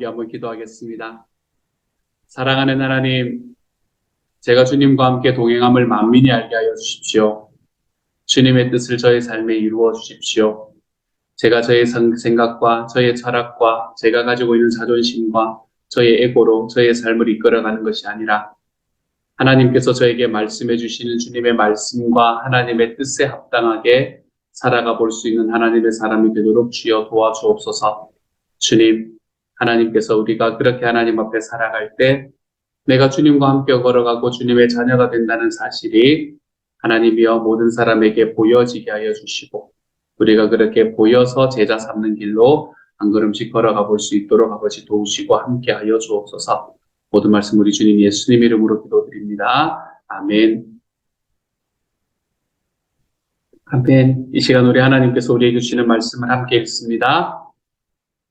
함께 한번 기도하겠습니다. 사랑하는 하나님, 제가 주님과 함께 동행함을 만민이 알게 하여 주십시오. 주님의 뜻을 저의 삶에 이루어 주십시오. 제가 저의 생각과 저의 철학과 제가 가지고 있는 자존심과 저의 에고로 저의 삶을 이끌어가는 것이 아니라 하나님께서 저에게 말씀해 주시는 주님의 말씀과 하나님의 뜻에 합당하게 살아가 볼 수 있는 하나님의 사람이 되도록 주여 도와주옵소서. 주님, 하나님께서 우리가 그렇게 하나님 앞에 살아갈 때 내가 주님과 함께 걸어가고 주님의 자녀가 된다는 사실이 하나님이여 모든 사람에게 보여지게 하여 주시고 우리가 그렇게 보여서 제자 삼는 길로 한 걸음씩 걸어가 볼 수 있도록 아버지 도우시고 함께 하여 주옵소서. 모든 말씀 우리 주님 예수님 이름으로 기도드립니다. 아멘. 아멘. 이 시간 우리 하나님께서 우리에게 주시는 말씀을 함께 읽습니다.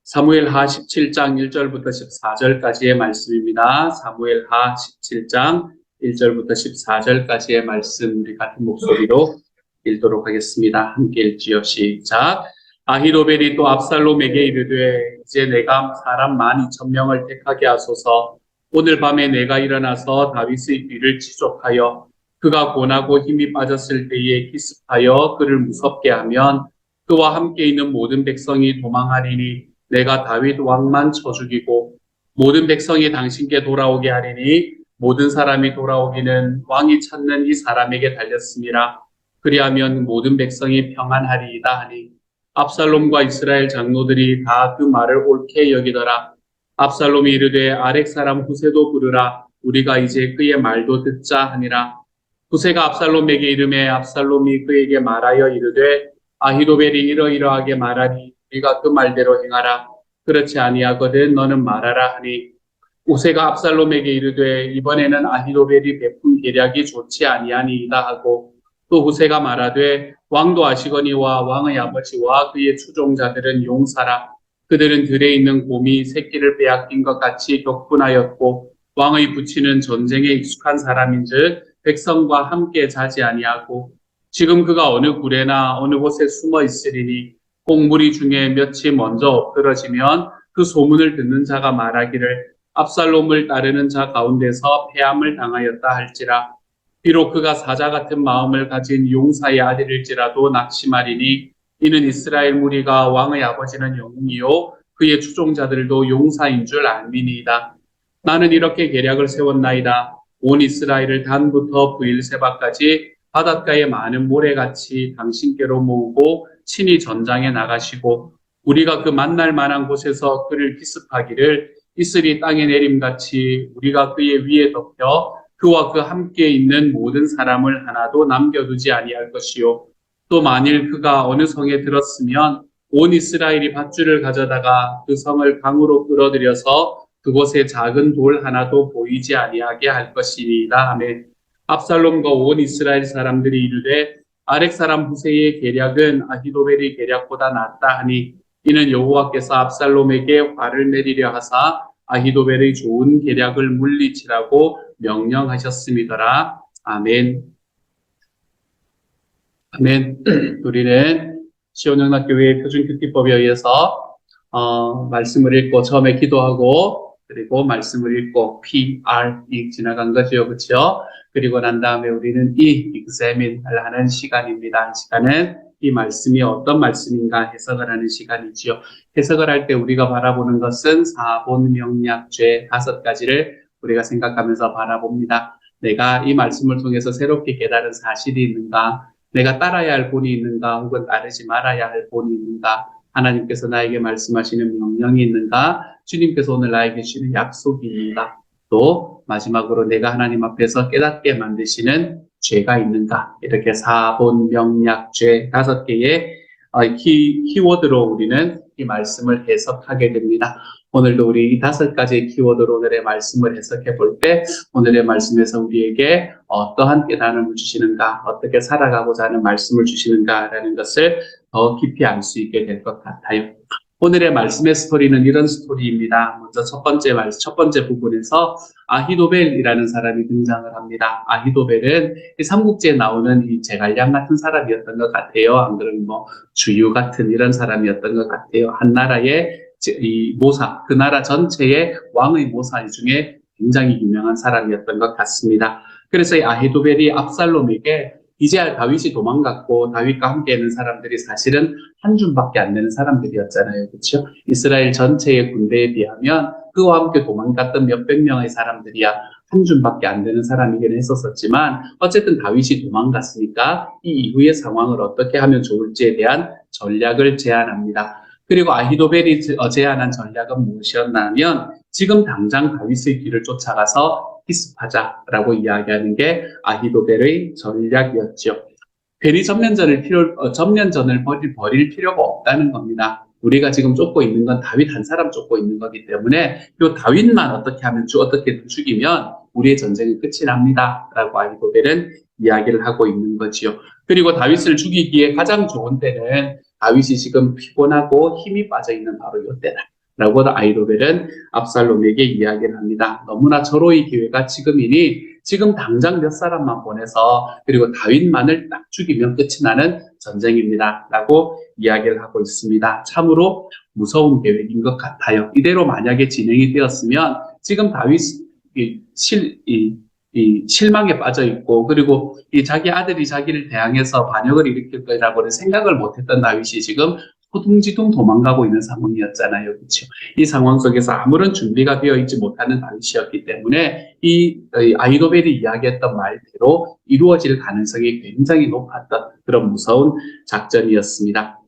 사무엘하 17장 1절부터 14절까지의 말씀입니다. 사무엘하 17장 1절부터 14절까지의 말씀 우리 같은 목소리로 읽도록 하겠습니다. 함께 읽지요. 시작. 아히도벨이 또 압살롬에게 이르되 이제 내가 사람 12,000명을 택하게 하소서. 오늘 밤에 내가 일어나서 다윗의 뒤를 지족하여 그가 고나고 힘이 빠졌을 때에 기습하여 그를 무섭게 하면 그와 함께 있는 모든 백성이 도망하리니 내가 다윗 왕만 쳐 죽이고 모든 백성이 당신께 돌아오게 하리니 모든 사람이 돌아오기는 왕이 찾는 이 사람에게 달렸습니다. 그리하면 모든 백성이 평안하리이다 하니 압살롬과 이스라엘 장로들이 다 그 말을 옳게 여기더라. 압살롬이 이르되 아렉 사람 후세도 부르라. 우리가 이제 그의 말도 듣자 하니라. 후세가 압살롬에게 이르매 압살롬이 그에게 말하여 이르되 아히도벨이 이러이러하게 말하니 우리가 그 말대로 행하라. 그렇지 아니하거든 너는 말하라 하니 후세가 압살롬에게 이르되 이번에는 아히도벨이 베푼 계략이 좋지 아니하니이다 하고 또 후세가 말하되 왕도 아시거니와 왕의 아버지와 그의 추종자들은 용사라. 그들은 들에 있는 곰이 새끼를 빼앗긴 것 같이 격분하였고 왕의 부친은 전쟁에 익숙한 사람인즉 백성과 함께 자지 아니하고 지금 그가 어느 굴에나 어느 곳에 숨어 있으리니 꽁무리 중에 몇이 먼저 엎드러지면 그 소문을 듣는 자가 말하기를 압살롬을 따르는 자 가운데서 패함을 당하였다 할지라. 비록 그가 사자 같은 마음을 가진 용사의 아들일지라도 낙심하리니 이는 이스라엘 무리가 왕의 아버지는 영웅이요 그의 추종자들도 용사인 줄 알미니이다. 나는 이렇게 계략을 세웠나이다. 온 이스라엘을 단부터 브엘세바까지 바닷가의 많은 모래같이 당신께로 모으고 친히 전장에 나가시고 우리가 그 만날 만한 곳에서 그를 기습하기를 이슬이 땅에 내림같이 우리가 그의 위에 덮여 그와 그 함께 있는 모든 사람을 하나도 남겨두지 아니할 것이요. 또 만일 그가 어느 성에 들었으면 온 이스라엘이 밧줄을 가져다가 그 성을 강으로 끌어들여서 그곳에 작은 돌 하나도 보이지 아니하게 할 것이니이다 하며 압살롬과 온 이스라엘 사람들이 이르되 아렉 사람 후세의 계략은 아히도벨의 계략보다 낫다 하니 이는 여호와께서 압살롬에게 화를 내리려 하사 아히도벨의 좋은 계략을 물리치라고 명령하셨음이더라. 아멘. 아멘. 우리는 시온영락교회의 표준큐티법에 의해서 말씀을 읽고 처음에 기도하고 그리고 말씀을 읽고 PR이 지나간 거죠. 그렇죠? 그리고 난 다음에 우리는 examine을 하는 시간입니다. 이 시간은 이 말씀이 어떤 말씀인가 해석을 하는 시간이지요. 해석을 할 때 우리가 바라보는 것은 사본명약죄 5가지를 우리가 생각하면서 바라봅니다. 내가 이 말씀을 통해서 새롭게 깨달은 사실이 있는가? 내가 따라야 할 본이 있는가? 혹은 따르지 말아야 할 본이 있는가? 하나님께서 나에게 말씀하시는 명령이 있는가? 주님께서 오늘 나에게 주시는 약속이 있는가? 또 마지막으로 내가 하나님 앞에서 깨닫게 만드시는 죄가 있는가? 이렇게 사본명약죄 5개의 키워드로 우리는 이 말씀을 해석하게 됩니다. 오늘도 우리 이 5가지의 키워드로 오늘의 말씀을 해석해 볼 때 오늘의 말씀에서 우리에게 어떠한 깨달음을 주시는가, 어떻게 살아가고자 하는 말씀을 주시는가라는 것을 더 깊이 알 수 있게 될 것 같아요. 오늘의 말씀의 스토리는 이런 스토리입니다. 먼저 첫 번째 부분에서 아히도벨이라는 사람이 등장을 합니다. 아히도벨은 이 삼국지에 나오는 이 제갈량 같은 사람이었던 것 같아요. 안 그러면 주유 같은 이런 사람이었던 것 같아요. 한 나라의 이 모사, 그 나라 전체의 왕의 모사 중에 굉장히 유명한 사람이었던 것 같습니다. 그래서 이 아히도벨이 압살롬에게 이제 다윗이 도망갔고 다윗과 함께 있는 사람들이 사실은 한 줌밖에 안 되는 사람들이었잖아요. 그렇죠? 이스라엘 전체의 군대에 비하면 그와 함께 도망갔던 몇백 명의 사람들이야 한 줌밖에 안 되는 사람이긴 했었지만 어쨌든 다윗이 도망갔으니까 이 이후의 상황을 어떻게 하면 좋을지에 대한 전략을 제안합니다. 그리고 아히도벨이 제안한 전략은 무엇이었냐면 지금 당장 다윗의 뒤를 쫓아가서 기습하자라고 이야기하는 게 아히도벨의 전략이었죠. 괜히 전면전을 벌일 필요가 없다는 겁니다. 우리가 지금 쫓고 있는 건 다윗 한 사람 쫓고 있는 거기 때문에 이 다윗만 어떻게 죽이면 우리의 전쟁은 끝이 납니다. 라고 아히도벨은 이야기를 하고 있는 거지요. 그리고 다윗을 죽이기에 가장 좋은 때는 다윗이 지금 피곤하고 힘이 빠져 있는 바로 이때다. 라고 아히도벨은 압살롬에게 이야기를 합니다. 너무나 절호의 기회가 지금이니 지금 당장 몇 사람만 보내서 그리고 다윗만을 딱 죽이면 끝이 나는 전쟁입니다. 라고 이야기를 하고 있습니다. 참으로 무서운 계획인 것 같아요. 이대로 만약에 진행이 되었으면 지금 다윗이 실망에 빠져 있고 그리고 자기 아들이 자기를 대항해서 반역을 일으킬 거라고는 생각을 못했던 다윗이 지금 호둥지둥 도망가고 있는 상황이었잖아요. 그렇죠? 이 상황 속에서 아무런 준비가 되어 있지 못하는 다윗이었기 때문에 이 아히도벨이 이야기했던 말대로 이루어질 가능성이 굉장히 높았던 그런 무서운 작전이었습니다.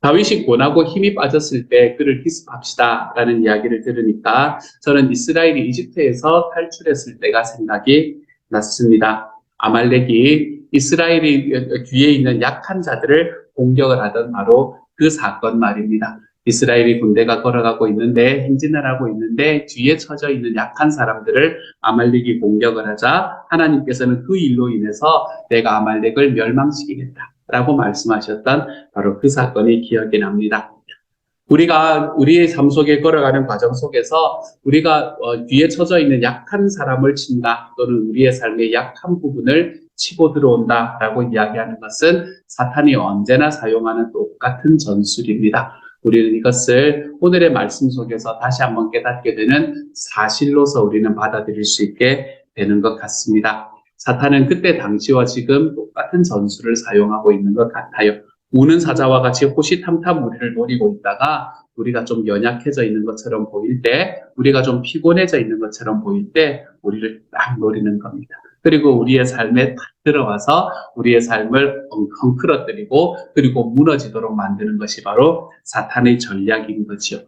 다윗이 고나고 힘이 빠졌을 때 그를 기습합시다라는 이야기를 들으니까 저는 이스라엘이 이집트에서 탈출했을 때가 생각이 났습니다. 아말렉이 이스라엘이 뒤에 있는 약한 자들을 공격을 하던 바로 그 사건 말입니다. 이스라엘이 군대가 걸어가고 있는데 행진을 하고 있는데 뒤에 처져 있는 약한 사람들을 아말렉이 공격을 하자 하나님께서는 그 일로 인해서 내가 아말렉을 멸망시키겠다. 라고 말씀하셨던 바로 그 사건이 기억이 납니다. 우리가 우리의 삶 속에 걸어가는 과정 속에서 우리가 뒤에 처져 있는 약한 사람을 친다 또는 우리의 삶의 약한 부분을 치고 들어온다라고 이야기하는 것은 사탄이 언제나 사용하는 똑같은 전술입니다. 우리는 이것을 오늘의 말씀 속에서 다시 한번 깨닫게 되는 사실로서 우리는 받아들일 수 있게 되는 것 같습니다. 사탄은 그때 당시와 지금 똑같은 전술을 사용하고 있는 것 같아요. 우는 사자와 같이 호시탐탐 우리를 노리고 있다가 우리가 좀 연약해져 있는 것처럼 보일 때, 우리가 좀 피곤해져 있는 것처럼 보일 때 우리를 딱 노리는 겁니다. 그리고 우리의 삶에 딱 들어와서 우리의 삶을 엉엉 끌어들이고 그리고 무너지도록 만드는 것이 바로 사탄의 전략인 거죠.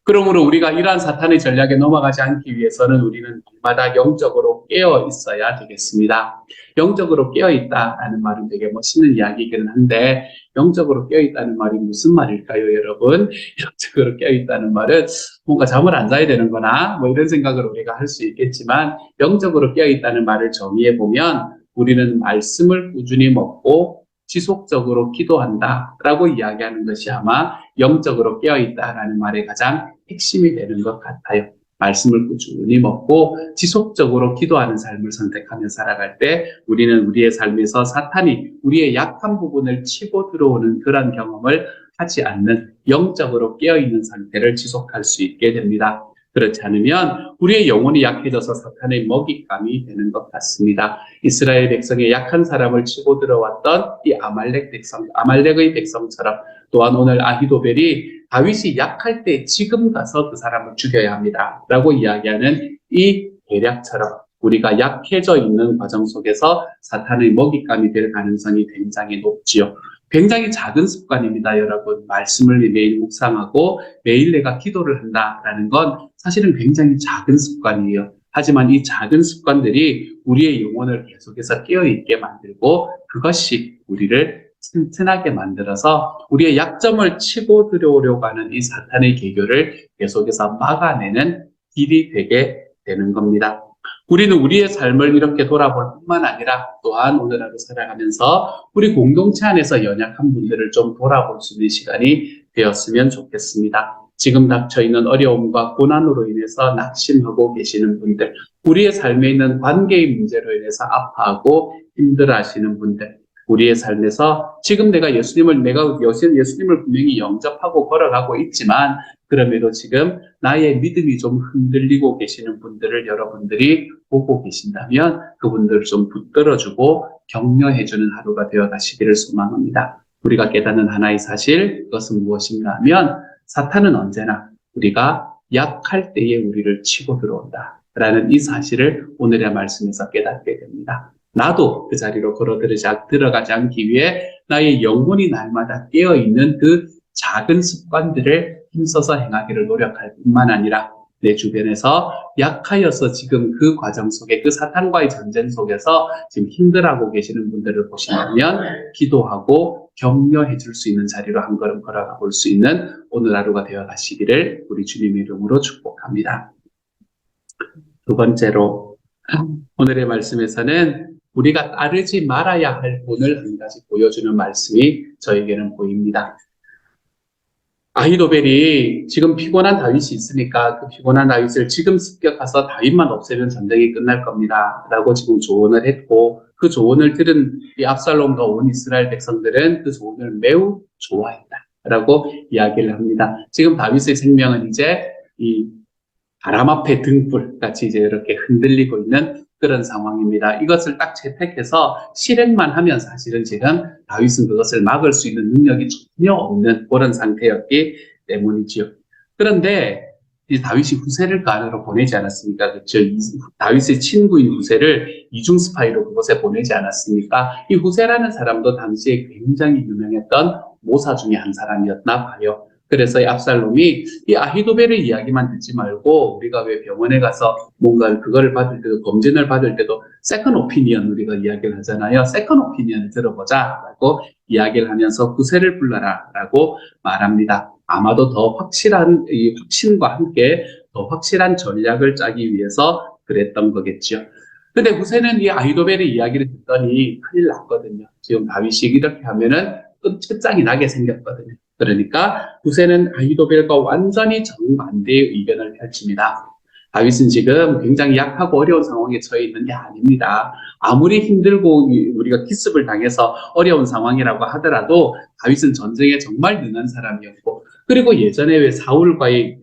그러므로 우리가 이러한 사탄의 전략에 넘어가지 않기 위해서는 우리는 날마다 영적으로 깨어 있어야 되겠습니다. 영적으로 깨어 있다라는 말은 되게 멋있는 이야기이긴 한데 영적으로 깨어 있다는 말이 무슨 말일까요, 여러분? 영적으로 깨어 있다는 말은 뭔가 잠을 안 자야 되는 거나 뭐 이런 생각을 우리가 할 수 있겠지만 영적으로 깨어 있다는 말을 정의해 보면 우리는 말씀을 꾸준히 먹고 지속적으로 기도한다라고 이야기하는 것이 아마 영적으로 깨어있다라는 말의 가장 핵심이 되는 것 같아요. 말씀을 꾸준히 먹고 지속적으로 기도하는 삶을 선택하며 살아갈 때 우리는 우리의 삶에서 사탄이 우리의 약한 부분을 치고 들어오는 그런 경험을 하지 않는 영적으로 깨어있는 상태를 지속할 수 있게 됩니다. 그렇지 않으면 우리의 영혼이 약해져서 사탄의 먹잇감이 되는 것 같습니다. 이스라엘 백성의 약한 사람을 치고 들어왔던 이 아말렉의 백성처럼 또한 오늘 아히도벨이 다윗이 약할 때 지금 가서 그 사람을 죽여야 합니다. 라고 이야기하는 이 계략처럼 우리가 약해져 있는 과정 속에서 사탄의 먹잇감이 될 가능성이 굉장히 높지요. 굉장히 작은 습관입니다, 여러분. 말씀을 매일 묵상하고 매일 내가 기도를 한다라는 건 사실은 굉장히 작은 습관이에요. 하지만 이 작은 습관들이 우리의 영혼을 계속해서 깨어있게 만들고 그것이 우리를 튼튼하게 만들어서 우리의 약점을 치고 들어오려고 하는 이 사탄의 계교를 계속해서 막아내는 길이 되게 되는 겁니다. 우리는 우리의 삶을 이렇게 돌아볼 뿐만 아니라 또한 오늘 하루 살아가면서 우리 공동체 안에서 연약한 분들을 좀 돌아볼 수 있는 시간이 되었으면 좋겠습니다. 지금 닥쳐있는 어려움과 고난으로 인해서 낙심하고 계시는 분들, 우리의 삶에 있는 관계의 문제로 인해서 아파하고 힘들어하시는 분들, 우리의 삶에서 지금 내가 예수님을 분명히 영접하고 걸어가고 있지만 그럼에도 지금 나의 믿음이 좀 흔들리고 계시는 분들을 여러분들이 보고 계신다면 그분들을 좀 붙들어주고 격려해주는 하루가 되어 가시기를 소망합니다. 우리가 깨닫는 하나의 사실, 그것은 무엇인가 하면 사탄은 언제나 우리가 약할 때에 우리를 치고 들어온다 라는 이 사실을 오늘의 말씀에서 깨닫게 됩니다. 나도 그 자리로 들어가지 않기 위해 나의 영혼이 날마다 깨어있는 그 작은 습관들을 힘써서 행하기를 노력할 뿐만 아니라 내 주변에서 약하여서 지금 그 과정 속에 그 사탄과의 전쟁 속에서 지금 힘들어하고 계시는 분들을 보신다면 기도하고 격려해 줄 수 있는 자리로 한 걸음 걸어가 볼 수 있는 오늘 하루가 되어 가시기를 우리 주님의 이름으로 축복합니다. 두 번째로 오늘의 말씀에서는 우리가 따르지 말아야 할 본을 한 가지 보여주는 말씀이 저에게는 보입니다. 아히도벨이 지금 피곤한 다윗이 있으니까 그 피곤한 다윗을 지금 습격해서 다윗만 없애면 전쟁이 끝날 겁니다 라고 지금 조언을 했고, 그 조언을 들은 이 압살롬과 온 이스라엘 백성들은 그 조언을 매우 좋아했다 라고 이야기를 합니다. 지금 다윗의 생명은 이제 이 바람 앞에 등불 같이 이제 이렇게 흔들리고 있는 그런 상황입니다. 이것을 딱 채택해서 실행만 하면 사실은 지금 다윗은 그것을 막을 수 있는 능력이 전혀 없는 그런 상태였기 때문이지요. 그런데 이 다윗이 후세를 그 안으로 보내지 않았습니까? 그렇죠? 다윗의 친구인 후세를 이중 스파이로 그곳에 보내지 않았습니까? 이 후세라는 사람도 당시에 굉장히 유명했던 모사 중에 한 사람이었나 봐요. 그래서 이 압살롬이 이 아히도벨의 이야기만 듣지 말고 우리가 왜 병원에 가서 뭔가 그거를 받을 때도 검진을 받을 때도 세컨 오피니언 우리가 이야기를 하잖아요. 세컨 오피니언을 들어보자 라고 이야기를 하면서 후세를 불러라 라고 말합니다. 아마도 더 확실한 이 확신과 함께 더 확실한 전략을 짜기 위해서 그랬던 거겠죠. 근데 후세는 이 아히도벨의 이야기를 듣더니 큰일 났거든요. 지금 다윗이 이렇게 하면은 끝장이 나게 생겼거든요. 그러니까 후세는 아히도벨과 완전히 정반대의 의견을 펼칩니다. 다윗은 지금 굉장히 약하고 어려운 상황에 처해 있는 게 아닙니다. 아무리 힘들고 우리가 기습을 당해서 어려운 상황이라고 하더라도 다윗은 전쟁에 정말 능한 사람이었고, 그리고 예전에 왜 사울과의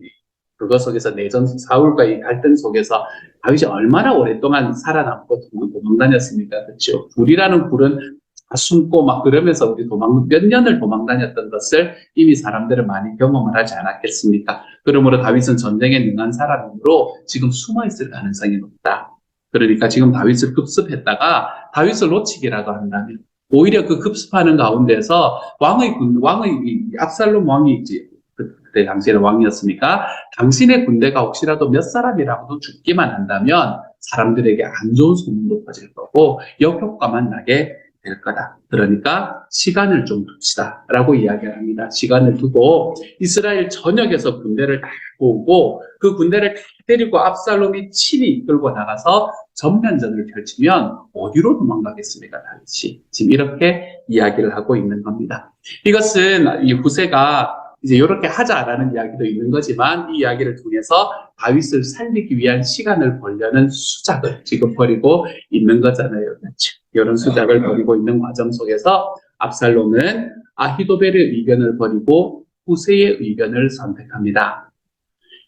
그거 속에서 내전 사울과의 갈등 속에서 다윗이 얼마나 오랫동안 살아남고 도망다녔습니까? 그렇죠? 불이라는 불은 숨고 막 그러면서 우리 몇 년을 도망 다녔던 것을 이미 사람들은 많이 경험을 하지 않았겠습니까? 그러므로 다윗은 전쟁에 능한 사람으로 지금 숨어 있을 가능성이 높다. 그러니까 지금 다윗을 급습했다가 다윗을 놓치기라도 한다면 오히려 그 급습하는 가운데서 왕의 압살롬 왕이 있지. 그때 당시에는 왕이었으니까 당신의 군대가 혹시라도 몇 사람이라도 죽기만 한다면 사람들에게 안 좋은 소문도 퍼질 거고 역효과만 나게 될 거다. 그러니까 시간을 좀 둡시다 라고 이야기를 합니다. 시간을 두고 이스라엘 전역에서 군대를 다 모으고 그 군대를 다 데리고 압살롬이 친히 이끌고 나가서 전면전을 펼치면 어디로 도망가겠습니까? 다윗이 지금 이렇게 이야기를 하고 있는 겁니다. 이것은 이 후세가 이제 이렇게 하자라는 이야기도 있는 거지만 이 이야기를 통해서 다윗을 살리기 위한 시간을 벌려는 수작을 지금 벌이고 있는 거잖아요. 그렇죠? 이런 수작을 벌이고 있는 과정 속에서 압살롬은 아히도벨의 의견을 버리고 후세의 의견을 선택합니다.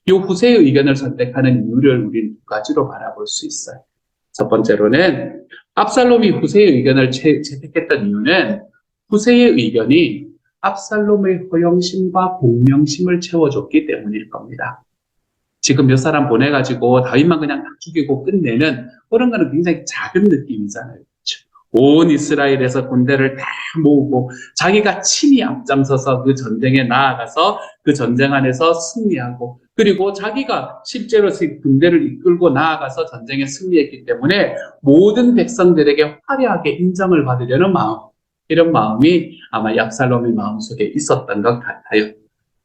이 후세의 의견을 선택하는 이유를 우리는 두 가지로 바라볼 수 있어요. 첫 번째로는 압살롬이 후세의 의견을 채택했던 이유는 후세의 의견이 압살롬의 허영심과 공명심을 채워줬기 때문일 겁니다. 지금 몇 사람 보내가지고 다윗만 그냥 다 죽이고 끝내는 그런 거는 굉장히 작은 느낌이잖아요. 그렇죠? 온 이스라엘에서 군대를 다 모으고 자기가 친히 앞장서서 그 전쟁에 나아가서 그 전쟁 안에서 승리하고, 그리고 자기가 실제로 군대를 이끌고 나아가서 전쟁에 승리했기 때문에 모든 백성들에게 화려하게 인정을 받으려는 마음, 이런 마음이 아마 압살롬의 마음속에 있었던 것 같아요.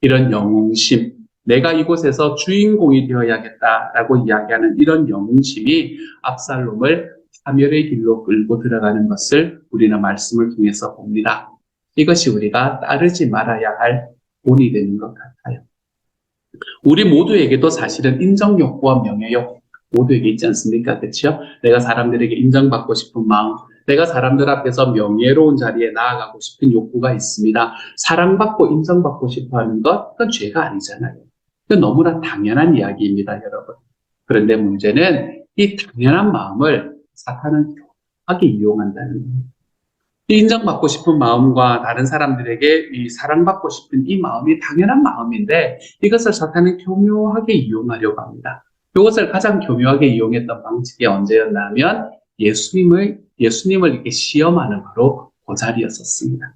이런 영웅심, 내가 이곳에서 주인공이 되어야겠다라고 이야기하는 이런 영웅심이 압살롬을 파멸의 길로 끌고 들어가는 것을 우리는 말씀을 통해서 봅니다. 이것이 우리가 따르지 말아야 할 본이 되는 것 같아요. 우리 모두에게도 사실은 인정욕구와 명예욕 모두에게 있지 않습니까? 그렇죠? 내가 사람들에게 인정받고 싶은 마음, 내가 사람들 앞에서 명예로운 자리에 나아가고 싶은 욕구가 있습니다. 사랑받고 인정받고 싶어 하는 것, 그건 죄가 아니잖아요. 이건 너무나 당연한 이야기입니다, 여러분. 그런데 문제는 이 당연한 마음을 사탄은 교묘하게 이용한다는 거예요. 인정받고 싶은 마음과 다른 사람들에게 이 사랑받고 싶은 이 마음이 당연한 마음인데 이것을 사탄은 교묘하게 이용하려고 합니다. 이것을 가장 교묘하게 이용했던 방식이 언제였나 하면 예수님을 이렇게 시험하는 바로 그 자리였었습니다.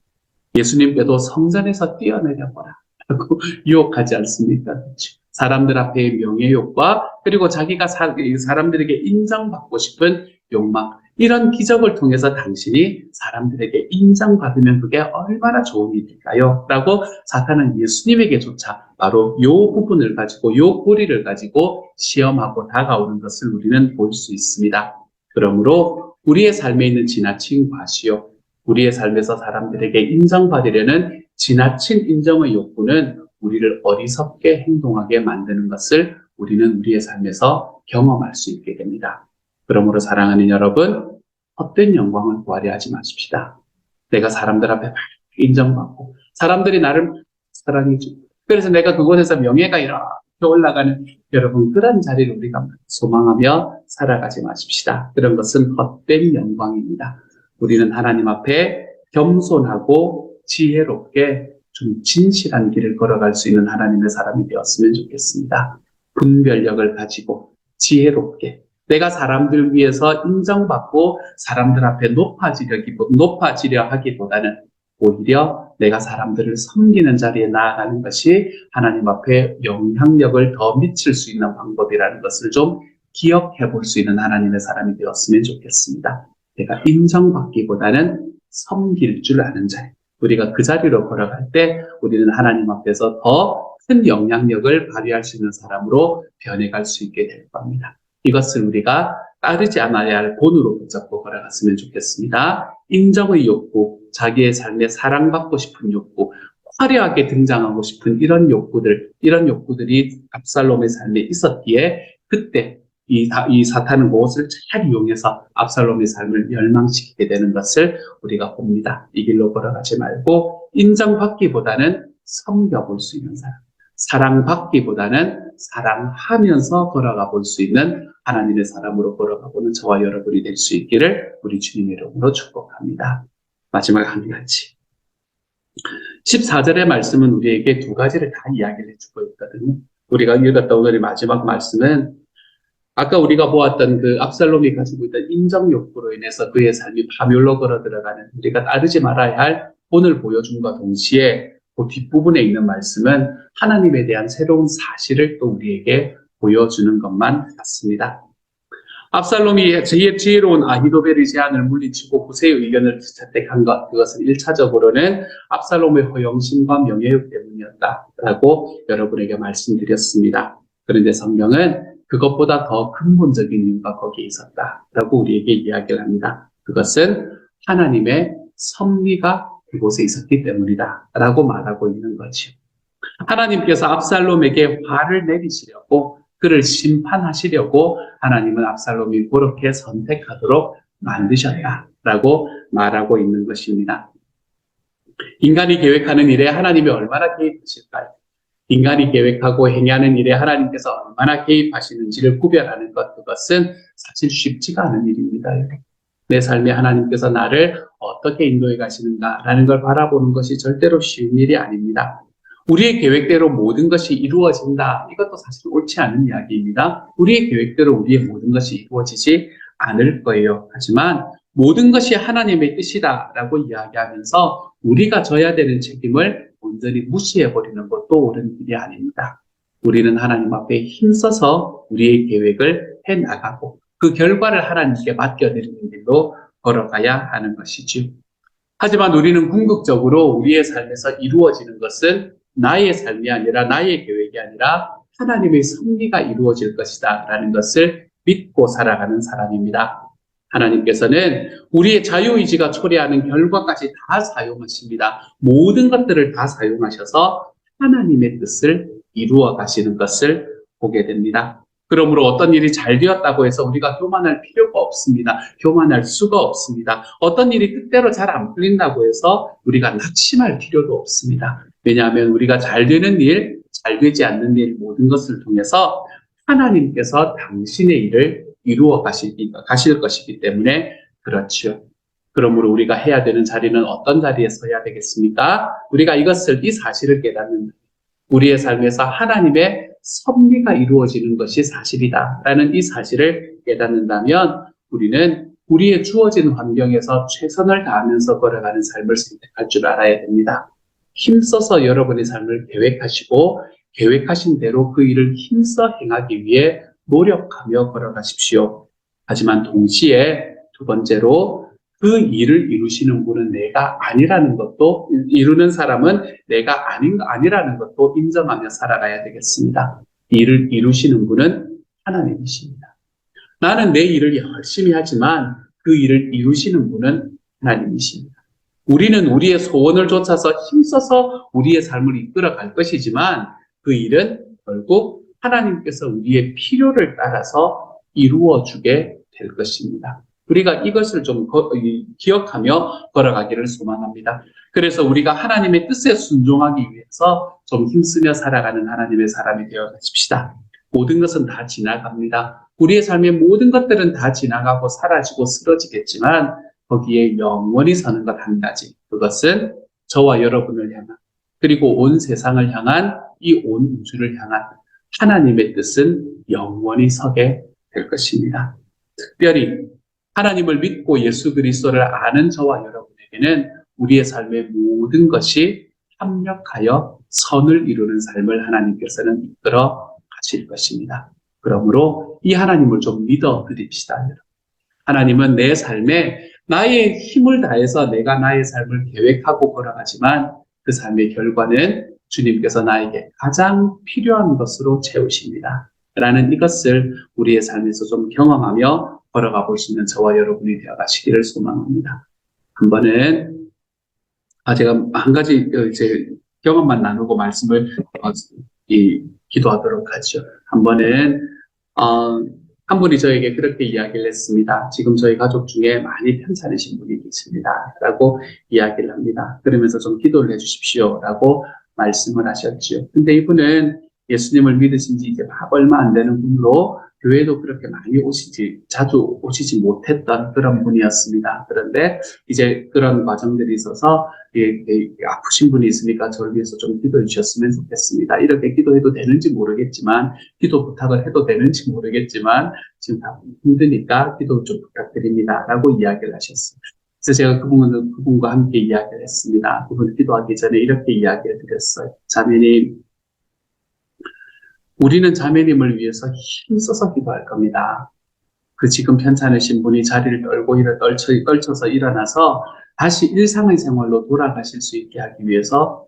예수님께도 성전에서 뛰어내려보라 라고 유혹하지 않습니까? 사람들 앞에 명예욕과 그리고 자기가 사람들에게 인정받고 싶은 욕망, 이런 기적을 통해서 당신이 사람들에게 인정받으면 그게 얼마나 좋은 일일까요? 라고 사탄은 예수님에게조차 바로 요 부분을 가지고 요 고리를 가지고 시험하고 다가오는 것을 우리는 볼 수 있습니다. 그러므로 우리의 삶에 있는 지나친 과시욕, 우리의 삶에서 사람들에게 인정받으려는 지나친 인정의 욕구는 우리를 어리석게 행동하게 만드는 것을 우리는 우리의 삶에서 경험할 수 있게 됩니다. 그러므로 사랑하는 여러분, 헛된 영광을 구하려 하지 마십시다. 내가 사람들 앞에 인정받고 사람들이 나를 사랑해주고 그래서 내가 그곳에서 명예가 이렇게 올라가는 여러분, 그런 자리를 우리가 소망하며 살아가지 마십시다. 그런 것은 헛된 영광입니다. 우리는 하나님 앞에 겸손하고 지혜롭게 좀 진실한 길을 걸어갈 수 있는 하나님의 사람이 되었으면 좋겠습니다. 분별력을 가지고 지혜롭게 내가 사람들 위해서 인정받고 사람들 앞에 높아지려 하기보다는 오히려 내가 사람들을 섬기는 자리에 나아가는 것이 하나님 앞에 영향력을 더 미칠 수 있는 방법이라는 것을 좀 기억해 볼 수 있는 하나님의 사람이 되었으면 좋겠습니다. 내가 인정받기보다는 섬길 줄 아는 자리. 우리가 그 자리로 걸어갈 때 우리는 하나님 앞에서 더 큰 영향력을 발휘할 수 있는 사람으로 변해갈 수 있게 될 겁니다. 이것을 우리가 따르지 않아야 할 본으로 붙잡고 걸어갔으면 좋겠습니다. 인정의 욕구, 자기의 삶에 사랑받고 싶은 욕구, 화려하게 등장하고 싶은 이런 욕구들이 압살롬의 삶에 있었기에 그때 이 사탄은 무엇을 잘 이용해서 압살롬의 삶을 멸망시키게 되는 것을 우리가 봅니다. 이 길로 걸어가지 말고 인정받기보다는 섬겨볼 수 있는 사람, 사랑받기보다는 사랑하면서 걸어가 볼 수 있는 하나님의 사람으로 걸어가보는 저와 여러분이 될 수 있기를 우리 주님의 이름으로 축복합니다. 마지막 한 가지. 14절의 말씀은 우리에게 두 가지를 다 이야기를 해주고 있거든요. 우리가 읽었던 오늘의 마지막 말씀은 아까 우리가 보았던 그 압살롬이 가지고 있던 인정 욕구로 인해서 그의 삶이 파멸로 걸어 들어가는 우리가 따르지 말아야 할 본을 보여줌과 동시에 그 뒷부분에 있는 말씀은 하나님에 대한 새로운 사실을 또 우리에게 보여주는 것만 같습니다. 압살롬이 지혜로운 아히도벨의 제안을 물리치고 후세의 의견을 채택한 것, 그것은 1차적으로는 압살롬의 허영심과 명예욕 때문이었다라고 여러분에게 말씀드렸습니다. 그런데 성경은 그것보다 더 근본적인 이유가 거기에 있었다라고 우리에게 이야기를 합니다. 그것은 하나님의 섭리가 그곳에 있었기 때문이다라고 말하고 있는 거죠. 하나님께서 압살롬에게 화를 내리시려고 그를 심판하시려고 하나님은 압살롬이 그렇게 선택하도록 만드셨다라고 말하고 있는 것입니다. 인간이 계획하는 일에 하나님이 얼마나 개입하실까요? 인간이 계획하고 행하는 일에 하나님께서 얼마나 개입하시는지를 구별하는 것, 그것은 사실 쉽지가 않은 일입니다. 내 삶에 하나님께서 나를 어떻게 인도해 가시는가라는 걸 바라보는 것이 절대로 쉬운 일이 아닙니다. 우리의 계획대로 모든 것이 이루어진다. 이것도 사실 옳지 않은 이야기입니다. 우리의 계획대로 우리의 모든 것이 이루어지지 않을 거예요. 하지만 모든 것이 하나님의 뜻이다라고 이야기하면서 우리가 져야 되는 책임을 온전히 무시해버리는 것도 옳은 일이 아닙니다. 우리는 하나님 앞에 힘써서 우리의 계획을 해나가고 그 결과를 하나님께 맡겨드리는 길로 걸어가야 하는 것이죠. 하지만 우리는 궁극적으로 우리의 삶에서 이루어지는 것은 나의 삶이 아니라 나의 계획이 아니라 하나님의 섭리가 이루어질 것이다 라는 것을 믿고 살아가는 사람입니다. 하나님께서는 우리의 자유의지가 초래하는 결과까지 다 사용하십니다. 모든 것들을 다 사용하셔서 하나님의 뜻을 이루어 가시는 것을 보게 됩니다. 그러므로 어떤 일이 잘 되었다고 해서 우리가 교만할 필요가 없습니다. 교만할 수가 없습니다. 어떤 일이 뜻대로 잘 안 풀린다고 해서 우리가 낙심할 필요도 없습니다. 왜냐하면 우리가 잘 되는 일, 잘 되지 않는 일 모든 것을 통해서 하나님께서 당신의 일을 이루어 가실 것이기 때문에 그렇지요. 그러므로 우리가 해야 되는 자리는 어떤 자리에 서야 되겠습니까? 우리가 이 사실을 깨닫는 우리의 삶에서 하나님의 섭리가 이루어지는 것이 사실이다라는 이 사실을 깨닫는다면 우리는 우리의 주어진 환경에서 최선을 다하면서 걸어가는 삶을 선택할 줄 알아야 됩니다. 힘써서 여러분의 삶을 계획하시고 계획하신 대로 그 일을 힘써 행하기 위해 노력하며 걸어가십시오. 하지만 동시에 두 번째로 그 일을 이루시는 분은 내가 아니라는 것도, 이루는 사람은 내가 아니라는 것도 인정하며 살아가야 되겠습니다. 일을 이루시는 분은 하나님이십니다. 나는 내 일을 열심히 하지만 그 일을 이루시는 분은 하나님이십니다. 우리는 우리의 소원을 쫓아서 힘써서 우리의 삶을 이끌어갈 것이지만 그 일은 결국 하나님께서 우리의 필요를 따라서 이루어주게 될 것입니다. 우리가 이것을 좀 기억하며 걸어가기를 소망합니다. 그래서 우리가 하나님의 뜻에 순종하기 위해서 좀 힘쓰며 살아가는 하나님의 사람이 되어 가십시다. 모든 것은 다 지나갑니다. 우리의 삶의 모든 것들은 다 지나가고 사라지고 쓰러지겠지만 거기에 영원히 서는 것 한 가지. 그것은 저와 여러분을 향한 그리고 온 세상을 향한 이 온 우주를 향한 하나님의 뜻은 영원히 서게 될 것입니다. 특별히 하나님을 믿고 예수 그리스도를 아는 저와 여러분에게는 우리의 삶의 모든 것이 합력하여 선을 이루는 삶을 하나님께서는 이끌어 가실 것입니다. 그러므로 이 하나님을 좀 믿어 드립시다. 여러분. 하나님은 내 삶에 나의 힘을 다해서 내가 나의 삶을 계획하고 걸어가지만 그 삶의 결과는 주님께서 나에게 가장 필요한 것으로 채우십니다. 라는 이것을 우리의 삶에서 좀 경험하며 걸어가 볼 수 있는 저와 여러분이 되어 가시기를 소망합니다. 한 번은 제가 한 가지 이제 경험만 나누고 말씀을 기도하도록 하죠. 한 번은 한 분이 저에게 그렇게 이야기를 했습니다. 지금 저희 가족 중에 많이 편찮으신 분이 계십니다. 라고 이야기를 합니다. 그러면서 좀 기도를 해주십시오. 라고 말씀을 하셨죠. 근데 이분은 예수님을 믿으신 지 이제 막 얼마 안 되는 분으로 교회도 그렇게 많이 자주 오시지 못했던 그런 분이었습니다. 그런데 이제 그런 과정들이 있어서 아프신 분이 있으니까 저를 위해서 좀 기도해 주셨으면 좋겠습니다. 이렇게 기도해도 되는지 모르겠지만, 기도 부탁을 해도 되는지 모르겠지만, 지금 다 힘드니까 기도 좀 부탁드립니다. 라고 이야기를 하셨어요. 그래서 제가 그분과 함께 이야기를 했습니다. 그분 기도하기 전에 이렇게 이야기를 드렸어요. 자매님, 우리는 자매님을 위해서 힘써서 기도할 겁니다. 그 지금 편찮으신 분이 자리를 떨쳐서 일어나서 다시 일상의 생활로 돌아가실 수 있게 하기 위해서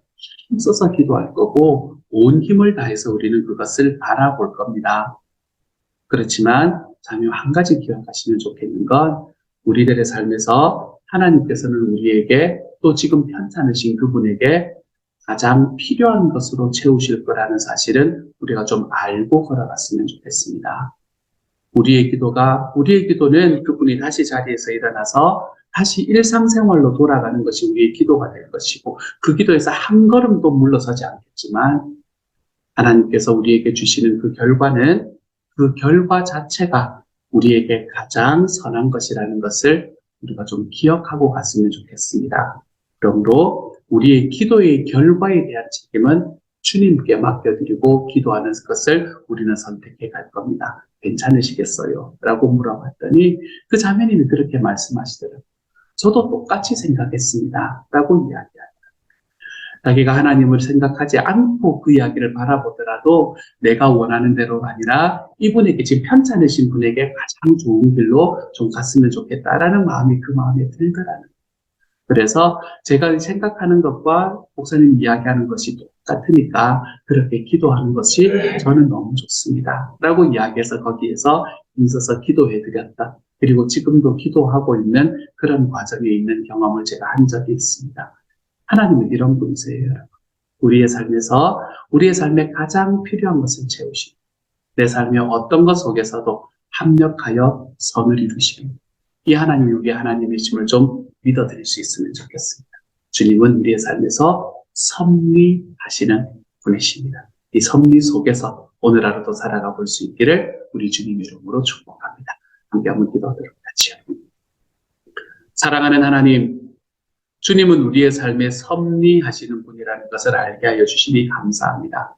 힘써서 기도할 거고 온 힘을 다해서 우리는 그것을 바라볼 겁니다. 그렇지만 자매 한 가지 기억하시면 좋겠는 건 우리들의 삶에서 하나님께서는 우리에게 또 지금 편찮으신 그분에게 가장 필요한 것으로 채우실 거라는 사실은 우리가 좀 알고 걸어갔으면 좋겠습니다. 우리의 기도는 그분이 다시 자리에서 일어나서 다시 일상생활로 돌아가는 것이 우리의 기도가 될 것이고 그 기도에서 한 걸음도 물러서지 않겠지만 하나님께서 우리에게 주시는 그 결과는 그 결과 자체가 우리에게 가장 선한 것이라는 것을 우리가 좀 기억하고 갔으면 좋겠습니다. 그러므로 우리의 기도의 결과에 대한 책임은 주님께 맡겨드리고 기도하는 것을 우리는 선택해 갈 겁니다. 괜찮으시겠어요? 라고 물어봤더니 그 자매님이 그렇게 말씀하시더라고요. 저도 똑같이 생각했습니다. 라고 이야기합니다. 자기가 하나님을 생각하지 않고 그 이야기를 바라보더라도 내가 원하는 대로가 아니라 이분에게 지금 편찮으신 분에게 가장 좋은 길로 좀 갔으면 좋겠다라는 마음이 그 마음에 들더라는 거예요. 그래서 제가 생각하는 것과 목사님 이야기하는 것이 똑같으니까 그렇게 기도하는 것이 저는 너무 좋습니다. 라고 이야기해서 거기에서 힘써서 기도해 드렸다. 그리고 지금도 기도하고 있는 그런 과정에 있는 경험을 제가 한 적이 있습니다. 하나님은 이런 분이세요, 여러분. 우리의 삶에 가장 필요한 것을 채우시고 내 삶의 어떤 것 속에서도 합력하여 선을 이루시고 이 하나님이 우리의 하나님이심을 좀 믿어드릴 수 있으면 좋겠습니다. 주님은 우리의 삶에서 섭리하시는 분이십니다. 이 섭리 속에서 오늘 하루도 살아가 볼 수 있기를 우리 주님 이름으로 축복합니다. 함께 한번 기도하도록 하지요. 사랑하는 하나님, 주님은 우리의 삶에 섭리하시는 분이라는 것을 알게 하여 주시니 감사합니다.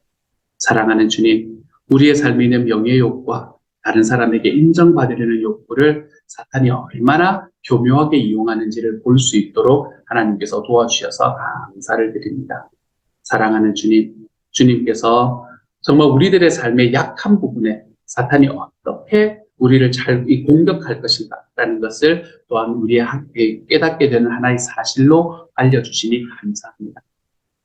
사랑하는 주님, 우리의 삶에 있는 명예욕과 다른 사람에게 인정받으려는 욕구를 사탄이 얼마나 교묘하게 이용하는지를 볼 수 있도록 하나님께서 도와주셔서 감사를 드립니다. 사랑하는 주님, 주님께서 정말 우리들의 삶의 약한 부분에 사탄이 어떻게 우리를 잘 공격할 것인가라는 것을 또한 우리에게 깨닫게 되는 하나의 사실로 알려주시니 감사합니다.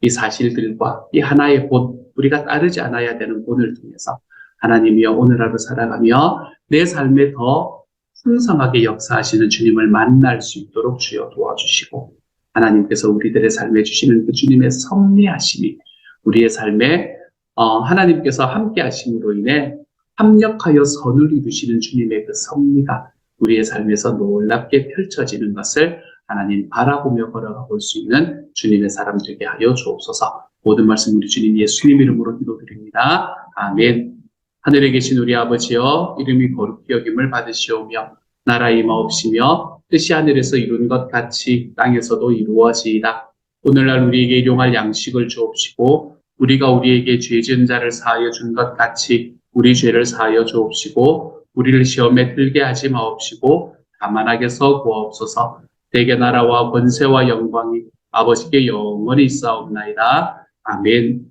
이 사실들과 이 하나의 본, 우리가 따르지 않아야 되는 본을 통해서 하나님이여 오늘 하루 살아가며 내 삶에 더 풍성하게 역사하시는 주님을 만날 수 있도록 주여 도와주시고, 하나님께서 우리들의 삶에 주시는 그 주님의 섭리하심이 우리의 삶에 하나님께서 함께 하심으로 인해 합력하여 선을 이루시는 주님의 그 섭리가 우리의 삶에서 놀랍게 펼쳐지는 것을 하나님 바라보며 걸어가 볼 수 있는 주님의 사람 되게 하여 주옵소서. 모든 말씀 우리 주님 예수님 이름으로 기도드립니다. 아멘. 하늘에 계신 우리 아버지여, 이름이 거룩히 여김을 받으시오며 나라 임하옵시며 뜻이 하늘에서 이룬 것 같이 땅에서도 이루어지이다. 오늘날 우리에게 일용할 양식을 주옵시고 우리가 우리에게 죄 지은 자를 사하여 준 것 같이 우리 죄를 사하여 주옵시고 우리를 시험에 들게 하지 마옵시고 다만 악에서 구하옵소서. 대개 나라와 권세와 영광이 아버지께 영원히 있사옵나이다. 아멘.